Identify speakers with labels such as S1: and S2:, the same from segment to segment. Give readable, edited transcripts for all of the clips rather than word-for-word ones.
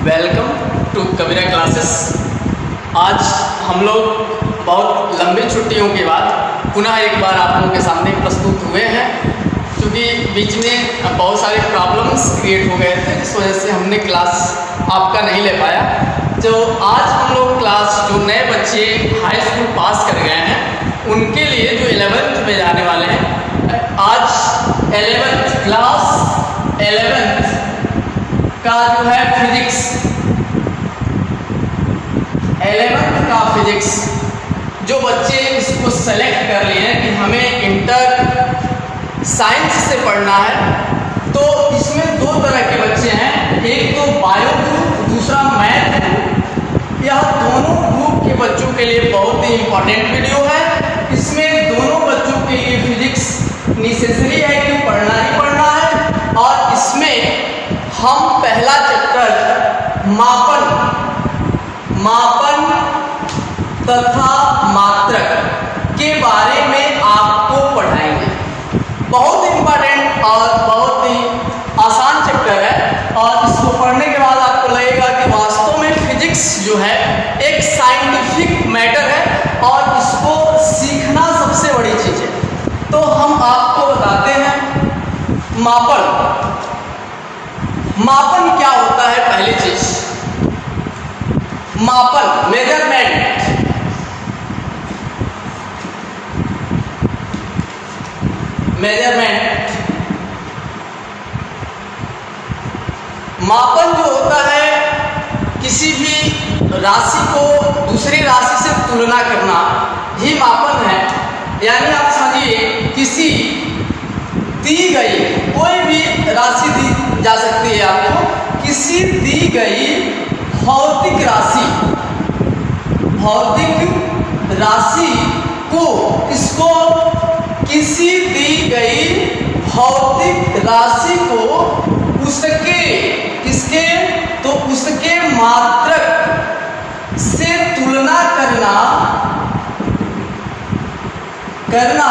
S1: Welcome to Kabira classes. आज हम लोग बहुत लंबी छुट्टियों के बाद पुनः एक बार आप लोगों के सामने प्रस्तुत हुए हैं, क्योंकि बीच में बहुत सारे प्रॉब्लम्स क्रिएट हो गए थे, जिस वजह से हमने क्लास आपका नहीं ले पाया। तो आज हम लोग क्लास जो नए बच्चे हाई स्कूल पास कर गए हैं उनके लिए जो 11th में जाने वाले हैं, आज 11th क्लास 11th का जो है फिजिक्स, 11th का फिजिक्स जो बच्चे इसको सेलेक्ट कर लिए हैं कि हमें इंटर साइंस से पढ़ना है, तो इसमें दो तरह के बच्चे हैं, एक तो बायो ग्रुप, दूसरा मैथ ग्रुप। यह दोनों ग्रुप के बच्चों के लिए बहुत ही इम्पोर्टेंट वीडियो है। इसमें दोनों बच्चों के लिए फिजिक्स नेसेसरी है कि पढ़ना ही पढ़ना है। और इसमें हम पहला चैप्टर मापन तथा मात्रक के बारे में आपको पढ़ाएंगे। बहुत इम्पोर्टेंट और बहुत ही आसान चैप्टर है, और इसको पढ़ने के बाद आपको लगेगा कि वास्तव में फिजिक्स जो है एक साइंटिफिक मैटर है और इसको सीखना सबसे बड़ी चीज़ है। तो हम आपको बताते हैं मापन क्या होता है। पहली चीज मापन, मेजरमेंट। मापन जो होता है किसी भी राशि को दूसरी राशि से तुलना करना, ही मापन है। यानी आप समझिए, किसी दी गई कोई भी राशि दी जा सकती है आपको, किसी दी गई भौतिक राशि को, इसको किसी दी गई भौतिक राशि को उसके मात्रक से तुलना करना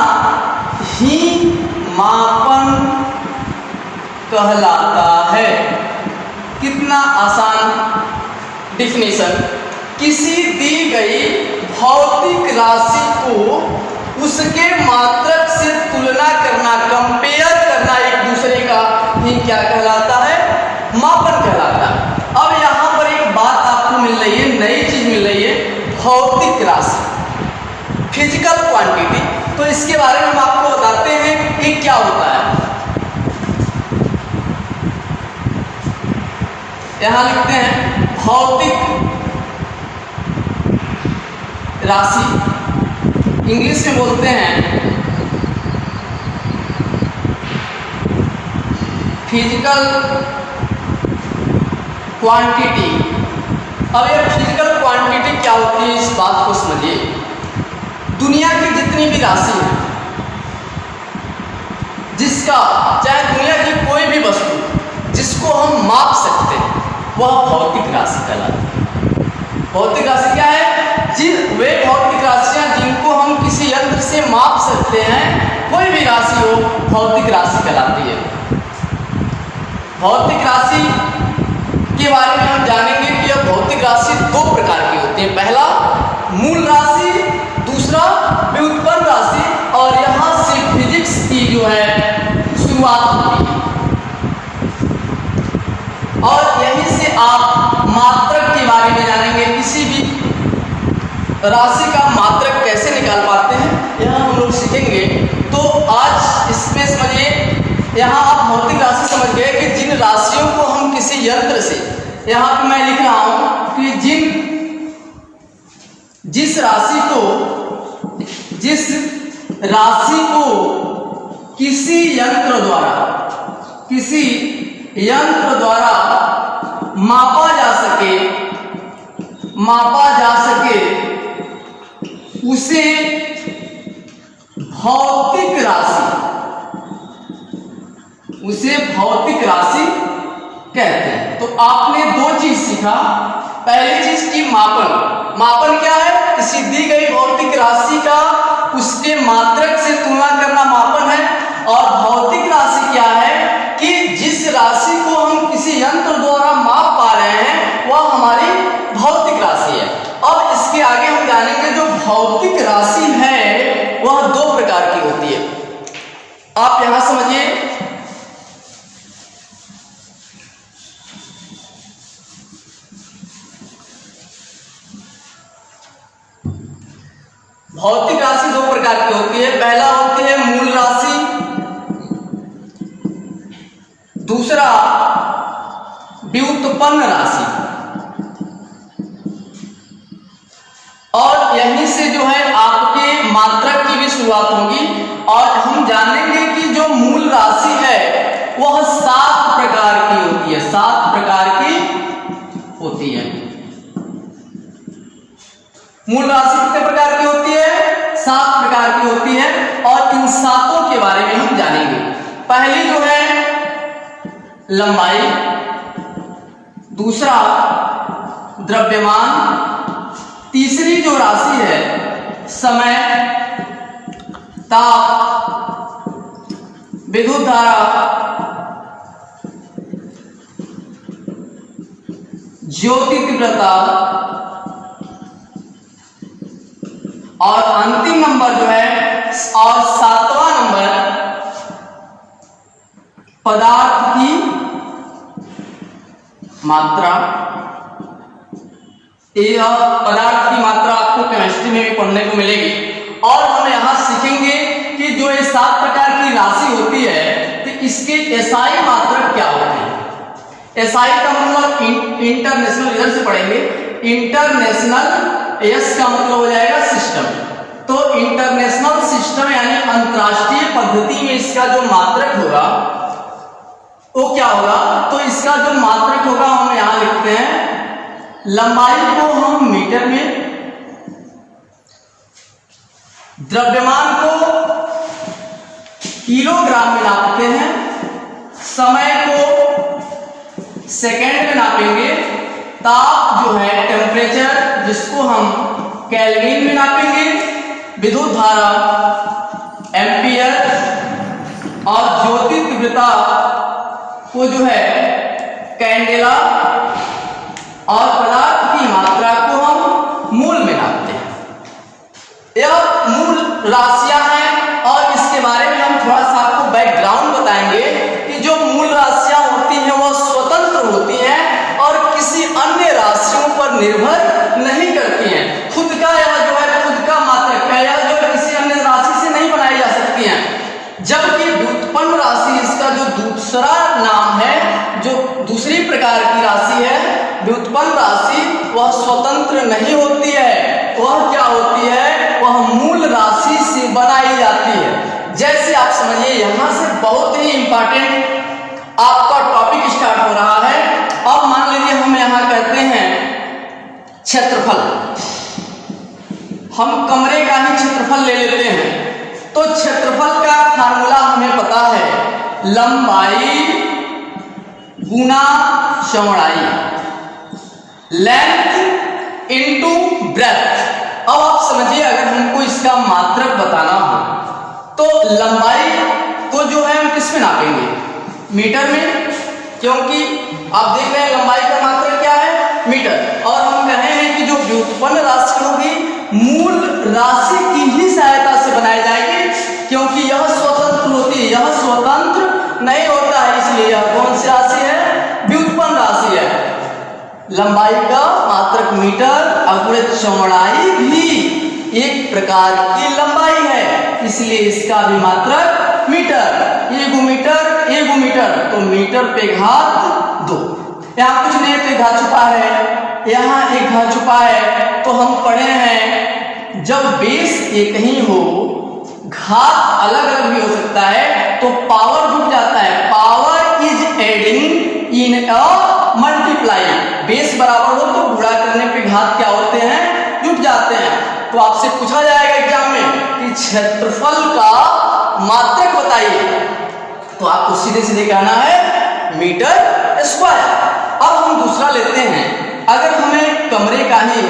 S1: ही मापन कहलाता है। कितना आसान डिफिनेशन। किसी दी गई भौतिक राशि को उसके मात्रक से तुलना करना, कंपेयर करना एक दूसरे का, ही क्या कहलाता है? मापन कहलाता है। अब यहाँ पर एक बात आपको मिल रही है, नई चीज मिल रही है, भौतिक राशि, फिजिकल क्वांटिटी। तो इसके बारे में हम आपको बताते हैं कि क्या होता है। यहां लिखते हैं भौतिक राशि, इंग्लिश में बोलते हैं फिजिकल क्वांटिटी। अब ये फिजिकल क्वांटिटी क्या होती है, इस बात को समझिए। दुनिया की जितनी भी राशि है, जिसका चाहे दुनिया की कोई भी वस्तु जिसको हम माप सकते हैं, वह भौतिक राशि कहलाती है। भौतिक राशि क्या है? वे भौतिक राशियां जिनको हम किसी यंत्र से माप सकते हैं, कोई भी राशि हो, भौतिक राशि कहलाती है। भौतिक राशि के बारे में हम जानेंगे कि यह भौतिक राशि दो प्रकार की होती है। पहला मूल राशि, दूसरा व्युत्पन्न राशि। और यहाँ से फिजिक्स की जो है शुरुआत होती है, और यहीं से आप मात्रक के बारे में जानेंगे। किसी भी राशि का मात्रक कैसे निकाल पाते हैं, यह हम लोग सीखेंगे। तो आज इसमें समझिए, यहाँ आप भौतिक राशि समझ गए कि जिन राशियों को हम किसी यंत्र से, यहाँ पे मैं लिख रहा हूं कि जिस राशि को किसी यंत्र द्वारा मापा जा सके उसे भौतिक राशि कहते हैं। तो आपने दो चीज सीखा। पहली चीज की मापन क्या है? किसी दी गई भौतिक राशि का उसके मात्रक से तुलना करना मापन है। और भौतिक राशि क्या है कि जिस राशि को हम किसी यंत्र द्वारा माप पा रहे हैं, वह हमारी भौतिक राशि है। अब इसके आगे हम जानेंगे जो भौतिक राशि है वह दो प्रकार की होती है। आप यहां समझिए, भौतिक राशि दो प्रकार की होती है। पहला होती है मूल राशि, दूसरा व्युत्पन्न राशि। और यहीं से जो है आपके मात्रक की भी शुरुआत होगी और हम जानेंगे कि जो मूल राशि है वह 7 प्रकार की होती है। 7 प्रकार की होती है। मूल राशि कितने प्रकार की होती है? 7 प्रकार की होती है और इन 7 के बारे में हम जानेंगे। पहली जो है लंबाई, दूसरा द्रव्यमान, तीसरी जो राशि है समय, ताप, विद्युत धारा, ज्योति तीव्रता और अंतिम नंबर जो है और 7वां नंबर पदार्थ की मात्रा। यह पदार्थ की मात्रा आपको केमिस्ट्री में भी पढ़ने को मिलेगी। और हम यहाँ सीखेंगे कि जो ये 7 प्रकार की राशि होती है तो इसके एसआई मात्रक क्या होते हैं। एसआई का मतलब इंटरनेशनल, इधर से पढ़ेंगे इंटरनेशनल, एस का मतलब हो जाएगा सिस्टम। तो इंटरनेशनल सिस्टम यानी अंतरराष्ट्रीय पद्धति में इसका जो मात्रक होगा वो क्या होगा? तो इसका जो मात्रक होगा हम यहां लिखते हैं। लंबाई को हम मीटर में, द्रव्यमान को किलोग्राम में नापते हैं, समय को सेकंड में नापेंगे, ताप जो है टेम्परेचर जिसको हम केल्विन में नापेंगे, विद्युत धारा एम्पियर और ज्योति तीव्रता को जो है कैंडेला और पदार्थ की मात्रा को हम मूल में नापते हैं। यह मूल राशियां हैं और इसके बारे में हम थोड़ा सा आपको बैकग्राउंड बताएंगे कि जो मूल राशियां होती हैं वह स्वतंत्र होती हैं और किसी अन्य राशियों पर निर्भर नहीं करती हैं। खुद का यह जो है खुद का मात्रक है, यह जो किसी अन्य राशि से नहीं बनाई जा सकती हैं। जबकि व्युत्पन्न राशि इसका जो दूसरा नाम है, जो दूसरी प्रकार की राशि है व्युत्पन्न राशि, वह स्वतंत्र नहीं होती है। वह क्या होती है? वह मूल राशि से बनाई जाती है। जैसे आप समझिए, यहां से बहुत ही इंपॉर्टेंट आपका टॉपिक स्टार्ट हो रहा है। अब मान लीजिए हम यहां कहते हैं क्षेत्रफल, हम कमरे का ही क्षेत्रफल ले लेते हैं। तो क्षेत्रफल का फार्मूला हमें पता है, लंबाई गुना चौड़ाई, लेंथ इनटू ब्रेथ। अब आप समझिए, अगर हमको इसका मात्रक बताना हो तो लंबाई को जो है हम किस में नापेंगे? मीटर में, क्योंकि आप देख रहे हैं लंबाई का मात्रक क्या है? मीटर। और हम कहे हैं कि जो व्युत्पन्न राशि होगी मूल राशि की ही सहायता से बनाई जाएगी, क्योंकि यह स्वतंत्र होती है, यह स्वतंत्र नहीं होता है। इसलिए यह कौन सी राशि है? व्युत्पन्न राशि है। लंबाई का मात्रक मीटर और चौड़ाई भी एक प्रकार की लंबाई है, इसलिए इसका भी मात्रक मीटर। एगो मीटर तो मीटर पे घात 2। यहाँ कुछ नहीं पे घात छुपा है, यहाँ एक घात छुपा है। तो हम पढ़े हैं जब बेस एक ही हो, घात अलग अलग भी हो सकता है, तो पावर जुट जाता है। Power is adding in a multiply. Base बराबर हो तो गुणा करने पे घात क्या होते हैं? जुट जाते हैं। तो आपसे पूछा जाएगा एग्जाम में कि क्षेत्रफल का मात्रक बताइए, तो आपको सीधे सीधे कहना है मीटर स्क्वायर। अब हम दूसरा लेते हैं, अगर हमें कमरे का ही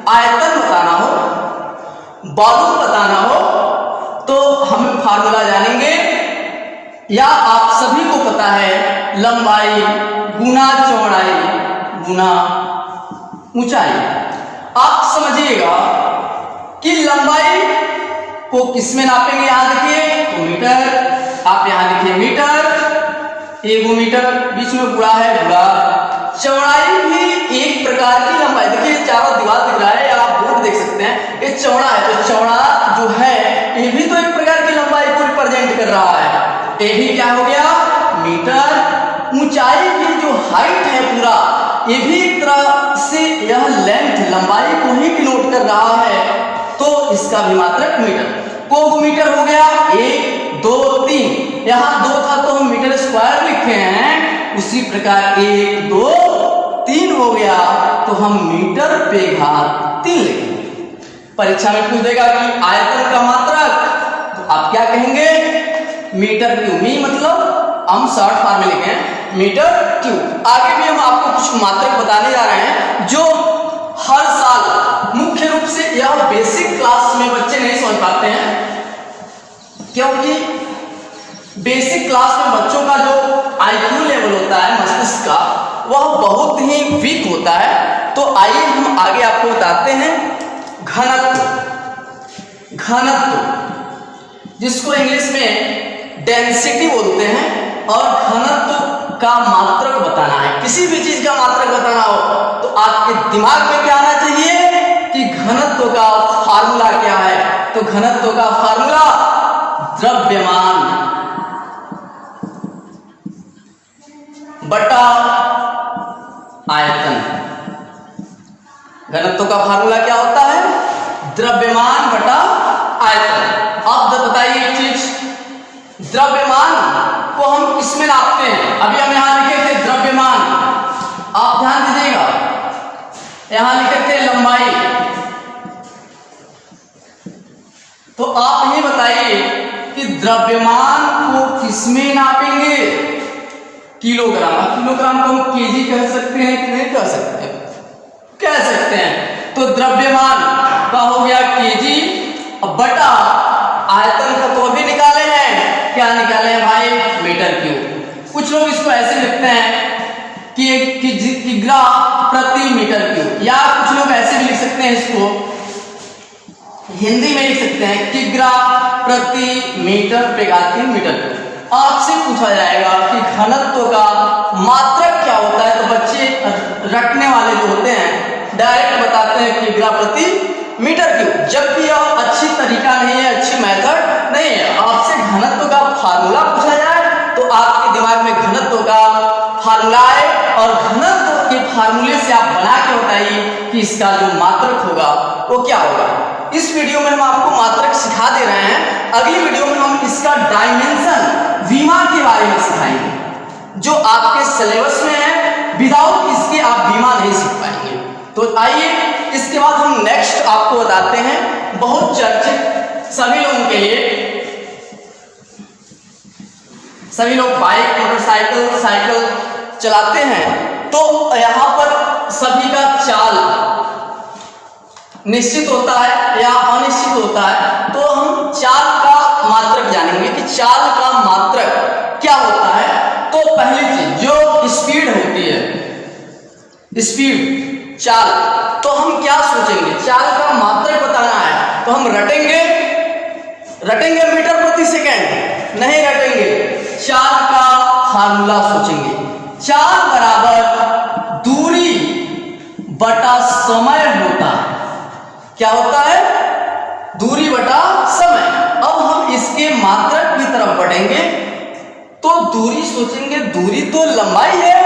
S1: आयतन बताना हो, वॉल्यूम बताना हो, तो हम फार्मूला जानेंगे, या आप सभी को पता है लंबाई गुना चौड़ाई गुना ऊंचाई। आप समझिएगा कि लंबाई को किस में नापेंगे, यहां देखिए तो मीटर, आप यहां लिखिए मीटर, एगो मीटर, बीच में गुणा है गुणा। चौड़ाई भी एक प्रकार की लंबाई, देखिए चारों दीवार दिख रहा है, आप बोर्ड देख सकते हैं, ये चौड़ा है, तो चौड़ा जो है ये भी तो एक प्रकार की लंबाई को रिप्रेजेंट कर रहा है, ये भी क्या हो गया मीटर। ऊंचाई की जो हाइट है पूरा, ये भी एक तरह से यह लेंथ लंबाई को ही डिनोट कर रहा है, तो इसका भी मात्रक मीटर। को मीटर हो गया 1 2 3, यहां 2 था तो हम मीटर स्क्वायर लिखे हैं, उसी प्रकार 1 2 3 हो गया तो हम मीटर पे घात 3 लिखेंगे। परीक्षा में पूछ देगा कि आयतन का मात्रक, तो आप क्या कहेंगे मीटर क्यूब, मी मतलब हम शॉर्ट फॉर्म में लिखे हैं मीटर क्यूब। आगे भी हम आपको कुछ मात्रक बताने जा रहे हैं जो हर साल मुख्य रूप से यह बेसिक क्लास में बच्चे नहीं समझ पाते हैं, क्योंकि बेसिक क्लास में बच्चों का जो आईक्यू लेवल होता है मस्तिष्क का, वह बहुत ही वीक होता है। तो आइए हम आगे आपको बताते हैं घनत्व। घनत्व जिसको इंग्लिश में डेंसिटी बोलते हैं, और घनत्व का मात्रक बताना है, किसी भी चीज का मात्रक बताना हो तो आपके दिमाग में क्या आना चाहिए कि घनत्व का फार्मूला क्या है। तो घनत्व का फार्मूला द्रव्यमान बटा आयतन। घनत्व का फार्मूला क्या होता है, द्रव्यमान बटा आयतन। अब बताइए एक चीज, द्रव्यमान को हम किसमें नापते हैं, अभी हम यहां लिखे थे द्रव्यमान, आप ध्यान दीजिएगा, यहां लिखे थे लंबाई, तो आप ये बताइए कि द्रव्यमान को किसमें नापेंगे, किलोग्राम। किलोग्राम को हम केजी कह सकते हैं कि नहीं कह सकते, कह सकते हैं। तो द्रव्यमान का हो गया केजी, बटा आयतन का तो अभी निकाले हैं, क्या निकाले हैं भाई मीटर क्यूब। कुछ लोग इसको ऐसे लिखते हैं कि किग्रा प्रति मीटर क्यूब, या कुछ लोग ऐसे भी लिख सकते हैं, इसको हिंदी में लिख सकते हैं किग्रा प्रति मीटर पे घात 3 मीटर क्यूब। आपसे पूछा जाएगा कि घनत्व का मात्रक क्या होता है, तो बच्चे रटने वाले जो होते हैं डायरेक्ट बताते हैं किग्रा प्रति मीटर क्यूब, जबकि यह अच्छी तरीका नहीं है, अच्छी मेथड नहीं है। आपसे घनत्व का फार्मूला पूछा जाए तो आपके दिमाग में घनत्व का फार्मूला है, और घनत्व के फार्मूले से आप बना के बताइए कि इसका जो मात्रक होगा वो क्या होगा। इस वीडियो में हम आपको मात्रक सिखा दे रहे हैं, अगली वीडियो में हम इसका डायमेंशन विमा के बारे में सिखाएंगे, जो आपके सिलेबस में है, विदाउट इसके आप विमा नहीं सीख पाएंगे। तो आइए इसके बाद हम नेक्स्ट आपको बताते हैं बहुत चर्चित सभी लोगों के लिए, सभी लोग बाइक मोटरसाइकिल साइकिल चलाते हैं, तो यहाँ पर सभी का चाल निश्चित होता है या अनिश्चित होता है, तो हम चाल का मात्रक जानेंगे कि चाल का मात्रक क्या होता है। तो पहली चीज जो स्पीड होती है, स्पीड चाल, तो हम क्या सोचेंगे, चाल का मात्रक बताना है तो हम रटेंगे मीटर प्रति सेकंड नहीं रटेंगे, चाल का फार्मूला सोचेंगे। चाल बराबर दूरी बटा समय होता है, क्या होता है दूरी बटा समय। अब हम इसके मात्रक की तरफ बढ़ेंगे तो दूरी सोचेंगे, दूरी तो लंबाई है,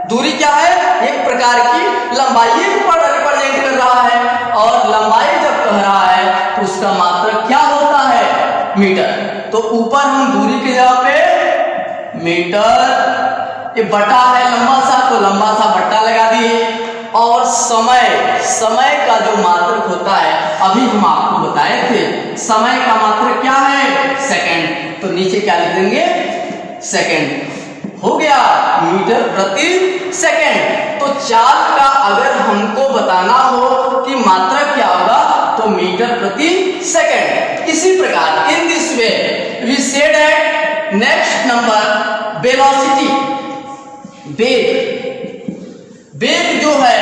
S1: दूरी क्या है एक प्रकार की लंबाई को रिप्रेजेंट कर रहा है, और लंबाई जब कह रहा है तो उसका मात्रक क्या होता है मीटर। तो ऊपर हम दूरी के जगह पे मीटर, ये बटा है लंबा सा तो लंबा सा बट्टा लगा दिए, और समय का जो मात्रक होता है अभी हम आपको बताए थे, समय का मात्रक क्या है सेकंड, तो नीचे क्या लिख देंगे सेकंड, हो गया मीटर प्रति सेकंड। तो चाल का अगर हमको बताना हो कि मात्रक क्या होगा तो मीटर प्रति सेकंड। इसी प्रकार in this way we said at next number velocity, वेग जो है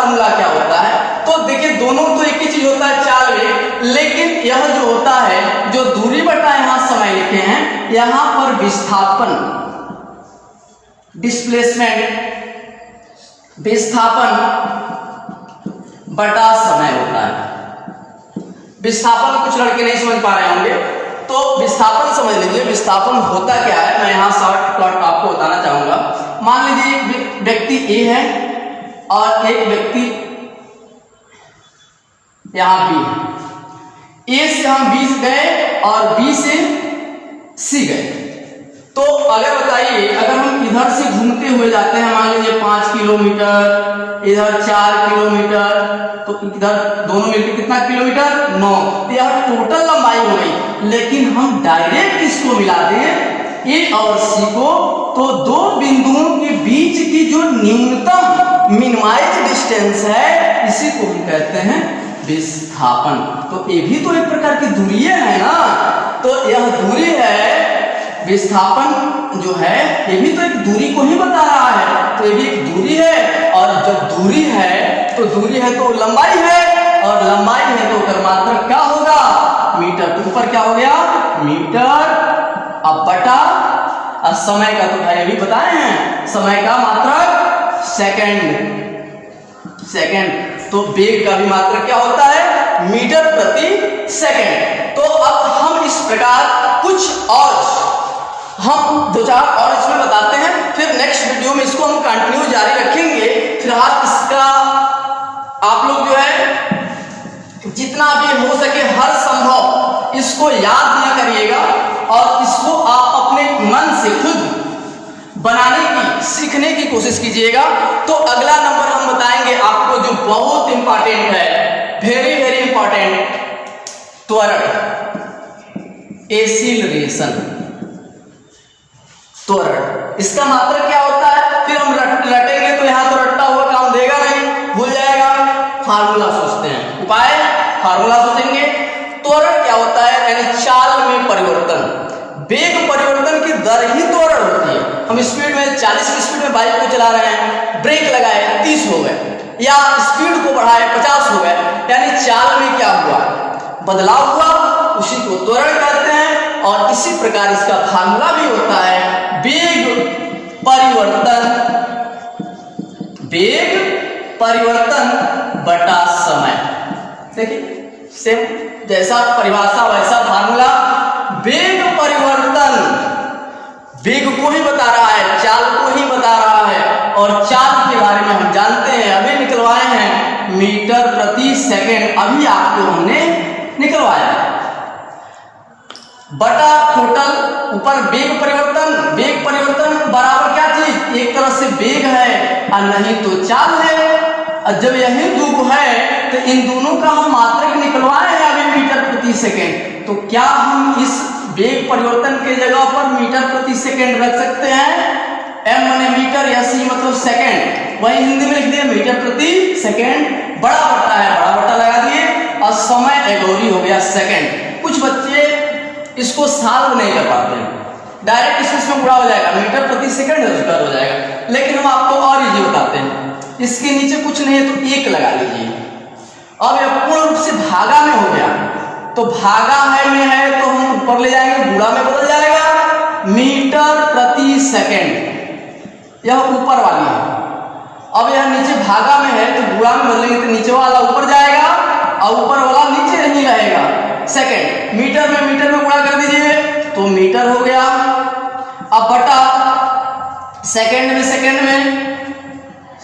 S1: फार्मूला क्या होता है। तो देखिए दोनों तो एक ही चीज होता है, चाल वेग, लेकिन यह जो होता है, जो दूरी बटा यहाँ समय लिखे हैं, यहाँ पर विस्थापन, डिस्प्लेसमेंट, विस्थापन बटा समय होता है। विस्थापन कुछ लड़के नहीं समझ पा रहे होंगे, तो विस्थापन समझ लीजिए। विस्थापन होता क्या है, मैं यहाँ शॉर्ट कट आपको बताना चाहूंगा। मान लीजिए एक व्यक्ति ए है और एक व्यक्ति यहाँ बी है। ए से हम बी गए और बी से सी गए। तो अगर बताइए, अगर हम इधर से घूमते हुए जाते हैं, मान लीजिए 5 किलोमीटर, इधर 4 किलोमीटर, तो इधर दोनों मिलकर कितना किलोमीटर, 9, तो यह टोटल लंबाई हो गई। लेकिन हम डायरेक्ट इसको मिला दें ए और सी को, तो दो बिंदुओं के बीच की जो न्यूनतम मिनिमाइज डिस्टेंस है, इसी को हम कहते हैं विस्थापन। तो ये भी तो एक प्रकार की दूरी है ना, तो यह दूरी है। विस्थापन जो है ये भी तो एक दूरी को ही बता रहा है, तो ये भी एक दूरी है। और जब दूरी है तो दूरी है तो लंबाई है, और लंबाई है तो उसका मात्रक क्या होगा, मीटर। तो ऊपर क्या हो गया, मीटर, अब बटा, और समय का तो भाई अभी बताए हैं, समय का मात्रक सेकंड, सेकंड। तो वेग का भी मात्रक क्या होता है, मीटर प्रति सेकंड। तो अब हम इस प्रकार कुछ और हम 2-4 और इसमें बताते हैं, फिर नेक्स्ट वीडियो में इसको हम कंटिन्यू जारी रखेंगे। फिलहाल इसका आप लोग जो है जितना भी हो सके हर संभव इसको याद न करिएगा, और इसको आप अपने मन से खुद बनाने की, सीखने की कोशिश कीजिएगा। तो अगला नंबर हम बताएंगे आपको जो बहुत इंपॉर्टेंट है, वेरी वेरी इंपॉर्टेंट, त्वरण, एक्सीलरेशन, त्वरण। इसका मात्रक क्या होता है, फिर हम रटेंगे तो यहाँ तो रट्टा हुआ काम देगा नहीं, भूल जाएगा। फार्मूला सोचते हैं, उपाय फार्मूला सोचेंगे। त्वरण क्या होता है, यानी चाल में परिवर्तन, वेग परिवर्तन की दर ही त्वरण होती है। हम स्पीड में 40 की स्पीड में बाइक को चला रहे हैं, ब्रेक लगाए 30 हो गए, या स्पीड को बढ़ाए 50 हो गए, यानी चाल में क्या हुआ, बदलाव हुआ, उसी को त्वरण कहते हैं। और इसी प्रकार इसका फार्मूला भी होता है वेग परिवर्तन, वेग परिवर्तन बटा समय। देखिए सेम जैसा परिभाषा वैसा फार्मूला, वेग परिवर्तन वेग को ही बता रहा है, चाल को ही बता रहा है। और चाल के बारे में हम जानते हैं, अभी निकलवाए हैं मीटर प्रति सेकंड, अभी आपको हमने निकलवाया है। बटा टोटल ऊपर वेग परिवर्तन, वेग परिवर्तन बराबर क्या चीज, एक तरह से वेग है और नहीं तो चाल है। और जब यही दो है तो इन दोनों का हम मात्रक निकलवाए हैं अभी मीटर प्रति सेकंड। तो क्या हम इस वेग परिवर्तन के जगह पर मीटर प्रति सेकंड रख सकते हैं, एम माने मीटर या सी मतलब सेकंड, वही हिंदी में लिख दिए मीटर प्रति सेकंड, बड़ा बटा है बड़ा बटा लगा दिए, और समय एगोरी हो गया सेकंड। कुछ बच्चे इसको सॉल्व नहीं कर पाते हैं, डायरेक्ट इसमें पूरा हो जाएगा, मीटर प्रति सेकंड स्क्वायर हो जाएगा। लेकिन हम आपको और इजी बताते हैं, इसके नीचे कुछ नहीं है तो 1 लगा लीजिए। अब यह पूर्ण रूप से भागा में हो गया, तो भागा में है तो हम ऊपर ले जाएंगे, गुणा में बदल जाएगा, मीटर प्रति सेकंड, यह ऊपर वाली है। अब यह नीचे भागा में है तो गुणा में बदलेंगे तो नीचे वाला ऊपर जाएगा और ऊपर वाला नीचे नहीं रहेगा, सेकंड। मीटर में गुणा कर दीजिए तो मीटर हो गया, अब बटा सेकंड में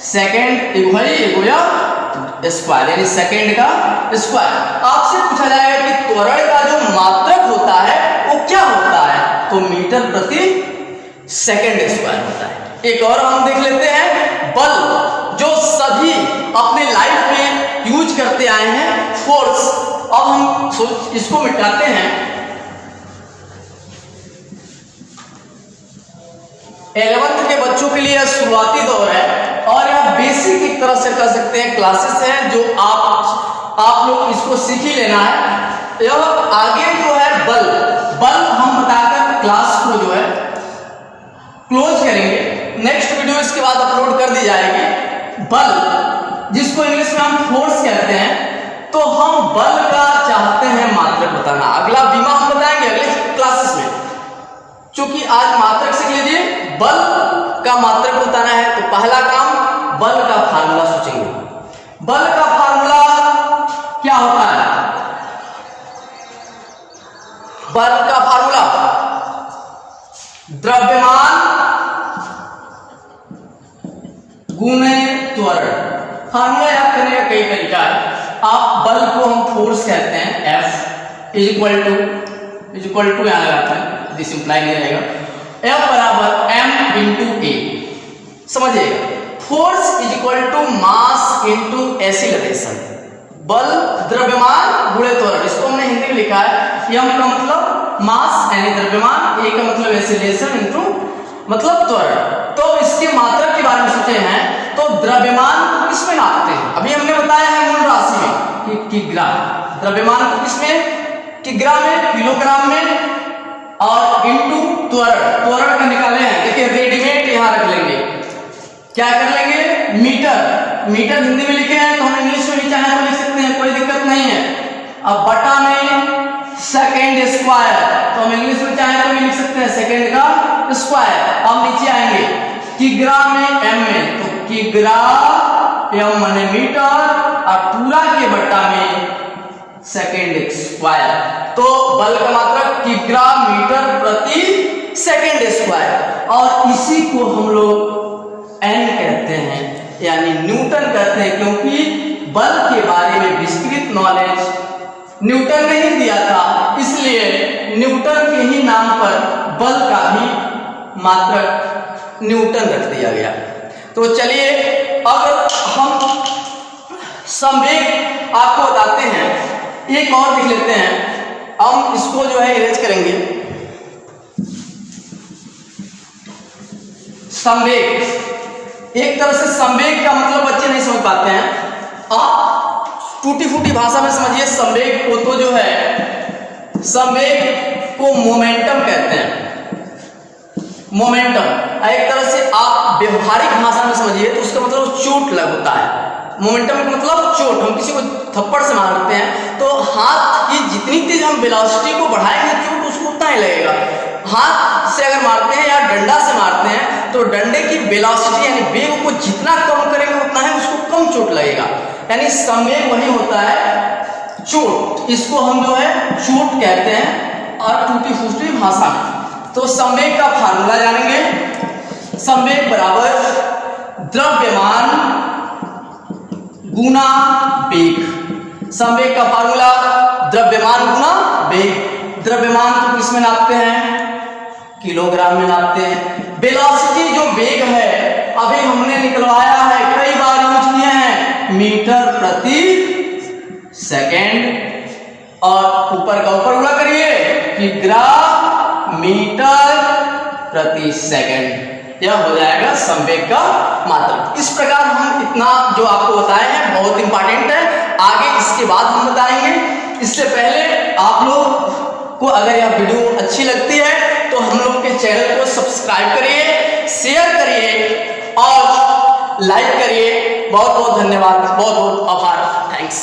S1: सेकंड एक भाई एक हो या स्क्वायर, यानी सेकंड का स्क्वायर। आपसे पूछा जाएगा कि त्वरण का जो मात्रक होता है वो क्या होता है, तो मीटर प्रति सेकंड स्क्वायर होता है। एक और हम देख लेते हैं, बल, जो सभी अपने लाइफ में यूज करते आए हैं, फोर्स। अब हम इसको मिटाते हैं। 11th के बच्चों के लिए शुरुआती दौर है और यह बेसिक एक तरह से कह सकते हैं क्लासेस है, जो आप लोग इसको सीख ही लेना है। यह आगे जो है बल हम बताकर क्लास को जो है क्लोज करेंगे। नेक्स्ट वीडियो इसके बाद अपलोड कर दी जाएगी। बल जिसको इंग्लिश में हम फोर्स कहते हैं, तो हम बल का चाहते हैं मात्रक बताना। अगला बीमा हम बताएंगे अगले क्लासेस में, क्योंकि आज मात्रक सीख लीजिए, बल का मात्रक बताना है। तो पहला काम बल का फार्मूला सोचेंगे। बल का फार्मूला क्या होता है? बल का फार्मूला द्रव्यमान गुणे त्वरण। फार्मूला याद करने का कई तरीका है। आप बल को हम फोर्स कहते हैं, F इज इक्वल टू यहां लगाते हैं, दिस इंप्लाई नहीं रहेगा, F बराबर m इंटू ए। समझिएगा, force is equal to mass into acceleration. बल द्रव्यमान गुणे त्वरण, इसको हमने हिंदी में लिखा है, m का मतलब मास यानी द्रव्यमान, a का मतलब एक्सीलरेशन इंटू मतलब त्वरण। तो इसके मात्रक के बारे में सोचे हैं, तो द्रव्यमान को किसमें नापते हैं? अभी हमने बताया है मूल राशि में कि किग्राम। द्रव्यमान को किसमें? किग्राम में, किलोग्राम में, और इंटू त्वरण का निकाले हैं। देखिए रेडीमेड यहां रख लेंगे, क्या कर लेंगे? मीटर हिंदी में लिखे हैं तो हम इंग्लिश में भी चाहे तो लिख सकते हैं, कोई दिक्कत नहीं है। अब बटा में सेकेंड स्क्वायर, तो हम इंग्लिश में चाहे तो भी लिख सकते हैं सेकेंड का स्क्वायर। अब नीचे आएंगे किग्राम में, एम में, तो किग्राम एम माने मीटर, और पूरा के बटा में सेकेंड स्क्वायर। तो बल का मात्रक किग्राम मीटर प्रति सेकेंड स्क्वायर, और इसी को हम लोग एन कहते हैं यानी न्यूटन कहते हैं, क्योंकि बल के बारे में विस्तृत नॉलेज न्यूटन ने ही दिया था, इसलिए न्यूटन के ही नाम पर बल का भी मात्रक न्यूटन रख दिया गया। तो चलिए अब हम संवेग आपको बताते हैं, एक और देख लेते हैं। हम इसको जो है इरेज करेंगे। संवेग, एक तरह से संवेग का मतलब बच्चे नहीं समझ पाते हैं, आप टूटी फूटी भाषा में समझिए। संवेग को तो जो है, संवेग को मोमेंटम कहते हैं, मोमेंटम। एक तरह से आप व्यवहारिक भाषा में समझिए तो उसका मतलब चोट होता है। मोमेंटम का मतलब चोट, हम किसी को थप्पड़ से मारते हैं तो हाथ की जितनी तेज हम वेलोसिटी को बढ़ाएंगे चोट उसको उतना ही लगेगा। हाथ से अगर मारते हैं या डंडा से मारते हैं तो डंडे की वेलोसिटी यानी वेग को जितना कम करेंगे उतना ही उसको कम चोट लगेगा। यानी संवेग वही होता है चोट, इसको हम जो है चोट कहते हैं और टूटी फूटी भाषा में। तो संवेग का फार्मूला जानेंगे। संवेग बराबर द्रव्यमान गुना वेग। संवेग का फार्मूला द्रव्यमान गुना वेग। द्रव्यमान को किस में नापते हैं? किलोग्राम में नापते हैं। वेलोसिटी जो वेग है अभी हमने निकलवाया है, कई बार यूज किए हैं, मीटर प्रति सेकेंड, और ऊपर का ऊपर गुणा करिए किग्रा मीटर प्रति सेकेंड, यह हो जाएगा संवेग का मात्रक। इस प्रकार हम इतना जो आपको बताए हैं बहुत इंपॉर्टेंट है, आगे इसके बाद हम बताएंगे। इससे पहले आप लोग को अगर यह वीडियो अच्छी लगती है तो हम लोग के चैनल को सब्सक्राइब करिए, शेयर करिए और लाइक करिए। बहुत बहुत धन्यवाद, बहुत बहुत आभार, थैंक्स।